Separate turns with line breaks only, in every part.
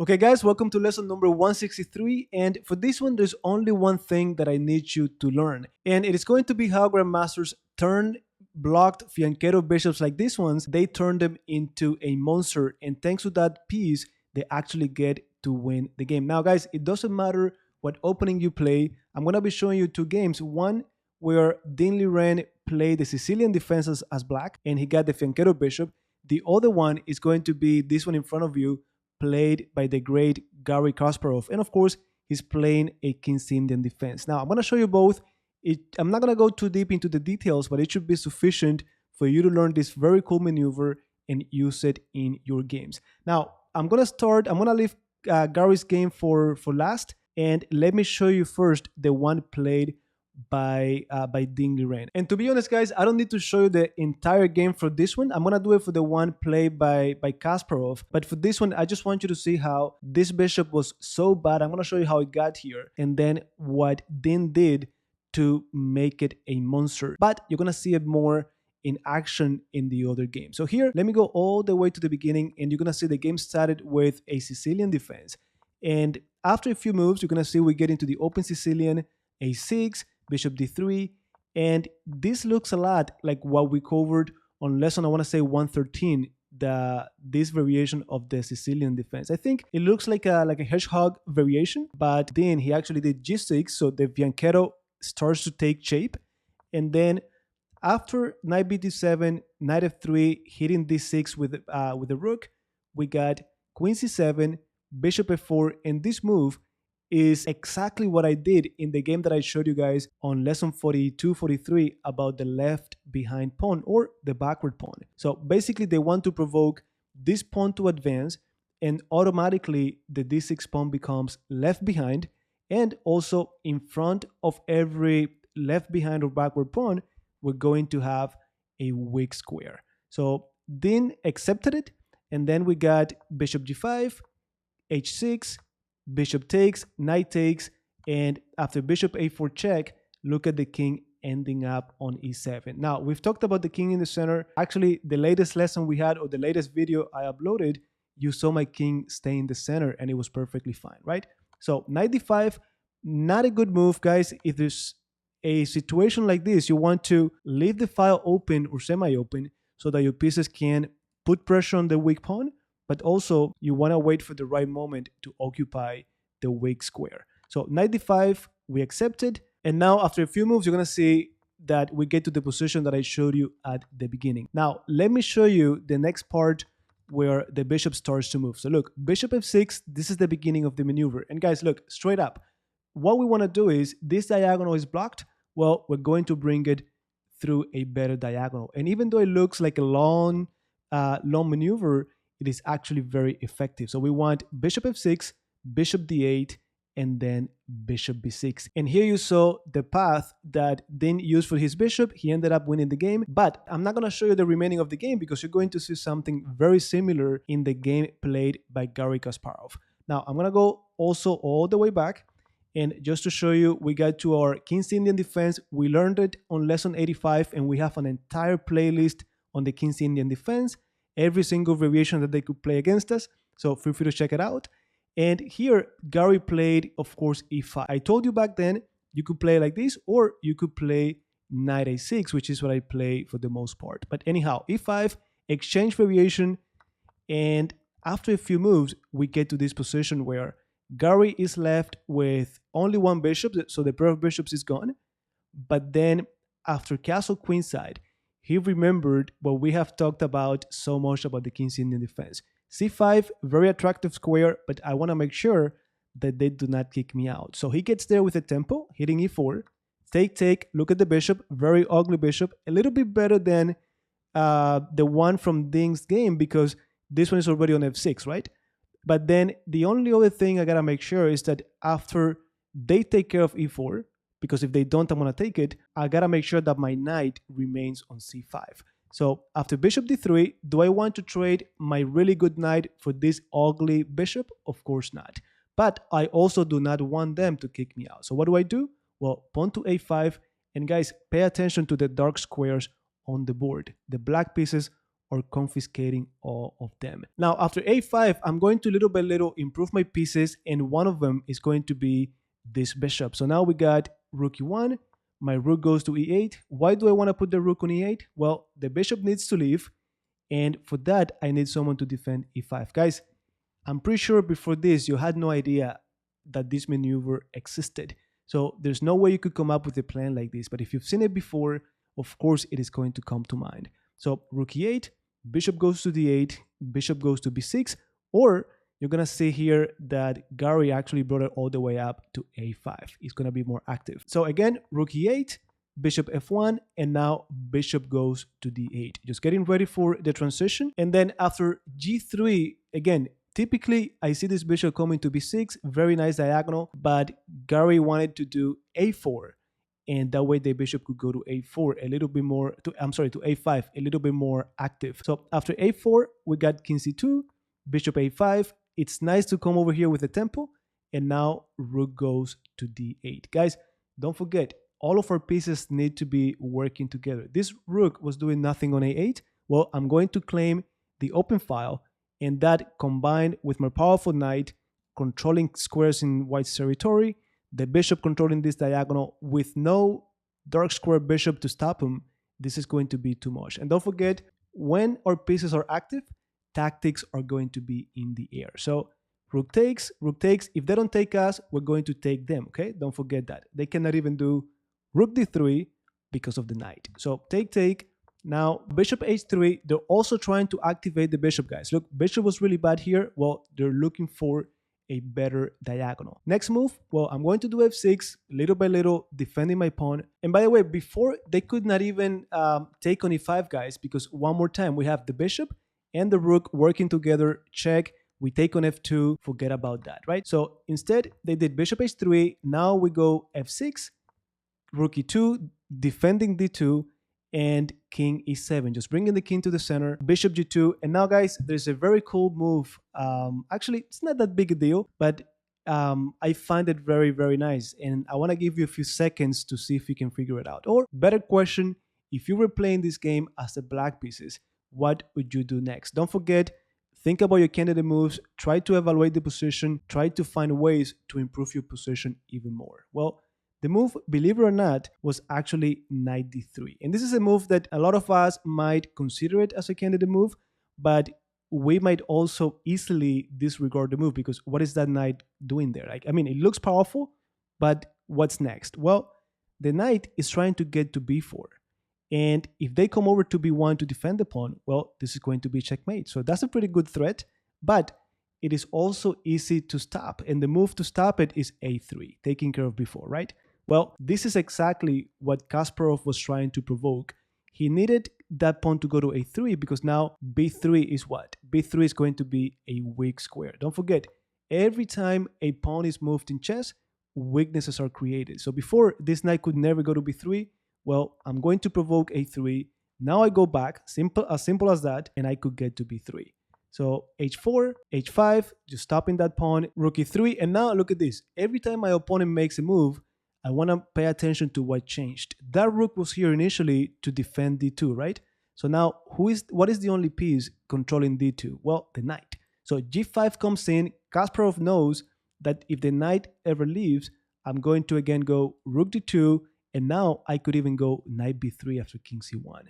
Okay guys, welcome to lesson number 163, and for this one there's only one thing that I need you to learn, and it is going to be how grandmasters turn blocked Fianchetto bishops like these ones, they turn them into a monster, and thanks to that piece they actually get to win the game. Now guys, it doesn't matter what opening you play. I'm going to be showing you two games, one where Ding Liren played the Sicilian defenses as black and he got the Fianchetto bishop. The other one is going to be this one in front of you, played by the great Garry Kasparov. And of course, he's playing a King's Indian defense. Now, I'm going to show you both. I'm not going to go too deep into the details, but it should be sufficient for you to learn this very cool maneuver and use it in your games. Now, I'm going to leave Gary's game for last. And let me show you first the one played by Ding Liren. And to be honest, guys, I don't need to show you the entire game for this one. I'm gonna do it for the one played by Kasparov. But for this one, I just want you to see how this bishop was so bad. I'm gonna show you how it got here, and then what Ding did to make it a monster. But you're gonna see it more in action in the other game. So here, let me go all the way to the beginning, and you're gonna see the game started with a Sicilian defense. And after a few moves, you're gonna see we get into the open Sicilian, a6, bishop d3, and this looks a lot like what we covered on lesson, I want to say 113, this variation of the Sicilian defense. I think it looks like a hedgehog variation, but then he actually did g6, so the Fianchetto starts to take shape, and then after knight b d7, knight f3, hitting d6 with the rook, we got queen c7, bishop f4, and this move is exactly what I did in the game that I showed you guys on lesson 42, 43 about the left behind pawn or the backward pawn. So basically they want to provoke this pawn to advance, and automatically the d6 pawn becomes left behind, and also in front of every left behind or backward pawn we're going to have a weak square. So Ding accepted it, and then we got bishop g5, h6, bishop takes, knight takes, and after bishop a4 check, look at the king ending up on e7. Now, we've talked about the king in the center. Actually, the latest lesson we had, or the latest video I uploaded, you saw my king stay in the center and it was perfectly fine, right? So knight d5, not a good move, guys. If there's a situation like this, you want to leave the file open or semi-open so that your pieces can put pressure on the weak pawn, but also you want to wait for the right moment to occupy the weak square. So knight d5, we accepted. And now after a few moves, you're going to see that we get to the position that I showed you at the beginning. Now, let me show you the next part where the bishop starts to move. So look, bishop f6, this is the beginning of the maneuver. And guys, look, straight up, what we want to do is, this diagonal is blocked. Well, we're going to bring it through a better diagonal. And even though it looks like a long maneuver, it is actually very effective. So we want bishop f6, bishop d8, and then bishop b6. And here you saw the path that Ding used for his bishop. He ended up winning the game, but I'm not going to show you the remaining of the game because you're going to see something very similar in the game played by Garry Kasparov. Now, I'm going to go also all the way back. And just to show you, we got to our King's Indian defense. We learned it on lesson 85, and we have an entire playlist on the King's Indian defense, every single variation that they could play against us. So feel free to check it out. And here, Garry played, of course, e5. I told you back then, you could play like this, or you could play knight a6, which is what I play for the most part. But anyhow, e5, exchange variation, and after a few moves, we get to this position where Garry is left with only one bishop, so the pair of bishops is gone. But then after castle queenside, he remembered what we have talked about so much about the King's Indian defense. c5, very attractive square, but I want to make sure that they do not kick me out. So he gets there with a tempo, hitting e4, take, look at the bishop, very ugly bishop, a little bit better than the one from Ding's game because this one is already on f6, right? But then the only other thing I gotta make sure is that after they take care of e4, because if they don't, I'm gonna take it, I gotta make sure that my knight remains on c5. So after bishop d3, do I want to trade my really good knight for this ugly bishop? Of course not. But I also do not want them to kick me out. So what do? Well, pawn to a5, and guys, pay attention to the dark squares on the board. The black pieces or confiscating all of them. Now, after a5, I'm going to little by little improve my pieces, and one of them is going to be this bishop. So now we got rook e1, my rook goes to e8. Why do I want to put the rook on e8? Well, the bishop needs to leave, and for that, I need someone to defend e5. Guys, I'm pretty sure before this, you had no idea that this maneuver existed. So there's no way you could come up with a plan like this. But if you've seen it before, of course, it is going to come to mind. So rook e8, bishop goes to d8, bishop goes to b6, or you're going to see here that Gary actually brought it all the way up to a5. It's going to be more active. So again, rook e8, bishop f1, and now bishop goes to d8. Just getting ready for the transition. And then after g3, again, typically I see this bishop coming to b6, very nice diagonal, but Gary wanted to do a4. And that way the bishop could go to a4 a little bit more, to a5, a little bit more active. So after a4, we got king c2, bishop a5. It's nice to come over here with the tempo. And now rook goes to d8. Guys, don't forget, all of our pieces need to be working together. This rook was doing nothing on a8. Well, I'm going to claim the open file, and that combined with my powerful knight controlling squares in white's territory, the bishop controlling this diagonal with no dark square bishop to stop him, this is going to be too much. And don't forget, when our pieces are active, tactics are going to be in the air. So rook takes. If they don't take us, we're going to take them, okay? Don't forget that. They cannot even do rook d3 because of the knight. So take. Now, bishop h3, they're also trying to activate the bishop, guys. Look, bishop was really bad here. Well, they're looking for a better diagonal. Next move, well, I'm going to do f6, little by little, defending my pawn. And by the way, before, they could not even take on e5, guys, because one more time, we have the bishop and the rook working together, check. We take on f2, forget about that, right? So instead, they did bishop h3. Now we go f6, rook e2, defending d2, and king e7, just bringing the king to the center, bishop g2. And now, guys, there's a very cool move. Actually, it's not that big a deal, but I find it very, very nice. And I want to give you a few seconds to see if you can figure it out. Or better question, if you were playing this game as the black pieces, what would you do next? Don't forget, think about your candidate moves, try to evaluate the position, try to find ways to improve your position even more. Well, the move, believe it or not, was actually knight d3. And this is a move that a lot of us might consider it as a candidate move, but we might also easily disregard the move because what is that knight doing there? Like, I mean, it looks powerful, but what's next? Well, the knight is trying to get to b4. And if they come over to b1 to defend the pawn, well, this is going to be checkmate. So that's a pretty good threat, but it is also easy to stop. And the move to stop it is a3, taking care of b4, right? Well, this is exactly what Kasparov was trying to provoke. He needed that pawn to go to a3 because now b3 is what? b3 is going to be a weak square. Don't forget, every time a pawn is moved in chess, weaknesses are created. So before, this knight could never go to b3. Well, I'm going to provoke a3. Now I go back, as simple as that, and I could get to b3. So h4, h5, just stopping that pawn, rook e3, and now look at this. Every time my opponent makes a move, I want to pay attention to what changed. That rook was here initially to defend d2, right? So now, what is the only piece controlling d2? Well, the knight. So g5 comes in. Kasparov knows that if the knight ever leaves, I'm going to again go rook d2, and now I could even go knight b3 after king c1.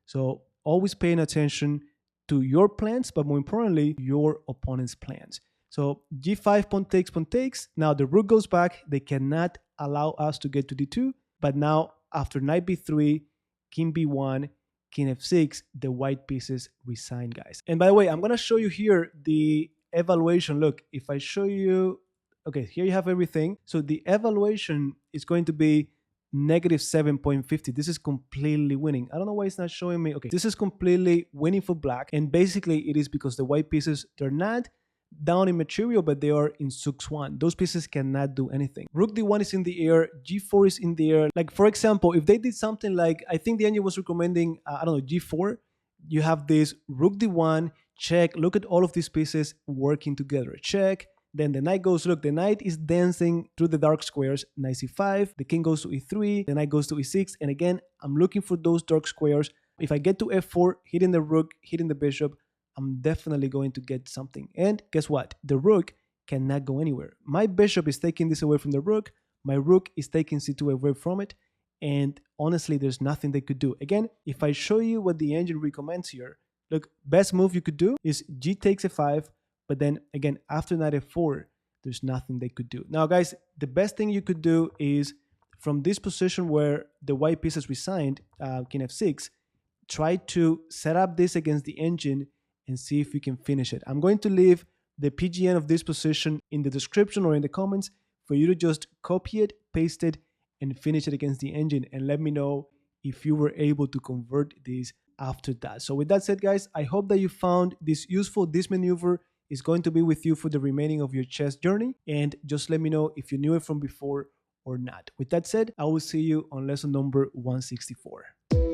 So always paying attention to your plans, but more importantly, your opponent's plans. So g5, pawn takes. Now the rook goes back. They cannot allow us to get to d2. But now after knight b3, king b1, king f6, the white pieces resign, guys. And by the way, I'm going to show you here the evaluation. Look, if I show you, okay, here you have everything. So the evaluation is going to be negative 7.50. This is completely winning. I don't know why it's not showing me. Okay, this is completely winning for black. And basically it is because the white pieces, they're not down in material, but they are in sux1. Those pieces cannot do anything. Rook d1 is in the air, g4 is in the air. Like, for example, if they did something like, I think the engine was recommending, I don't know, g4, you have this rook d1, check, look at all of these pieces working together, check. Then the knight goes, look, the knight is dancing through the dark squares, knight c5, the king goes to e3, the knight goes to e6, and again, I'm looking for those dark squares. if I get to f4, hitting the rook, hitting the bishop, I'm definitely going to get something. And guess what? The rook cannot go anywhere. My bishop is taking this away from the rook. My rook is taking c2 away from it. And honestly, there's nothing they could do. Again, if I show you what the engine recommends here, look, best move you could do is g takes f5, but then again, after knight f4, there's nothing they could do. Now, guys, the best thing you could do is from this position where the white piece is resigned, king f6, try to set up this against the engine and see if you can finish it. I'm going to leave the PGN of this position in the description or in the comments for you to just copy it, paste it, and finish it against the engine, and let me know if you were able to convert this after that. So with that said, guys, I hope that you found this useful. This maneuver is going to be with you for the remaining of your chess journey, and just let me know if you knew it from before or not. With that said, I will see you on lesson number 164.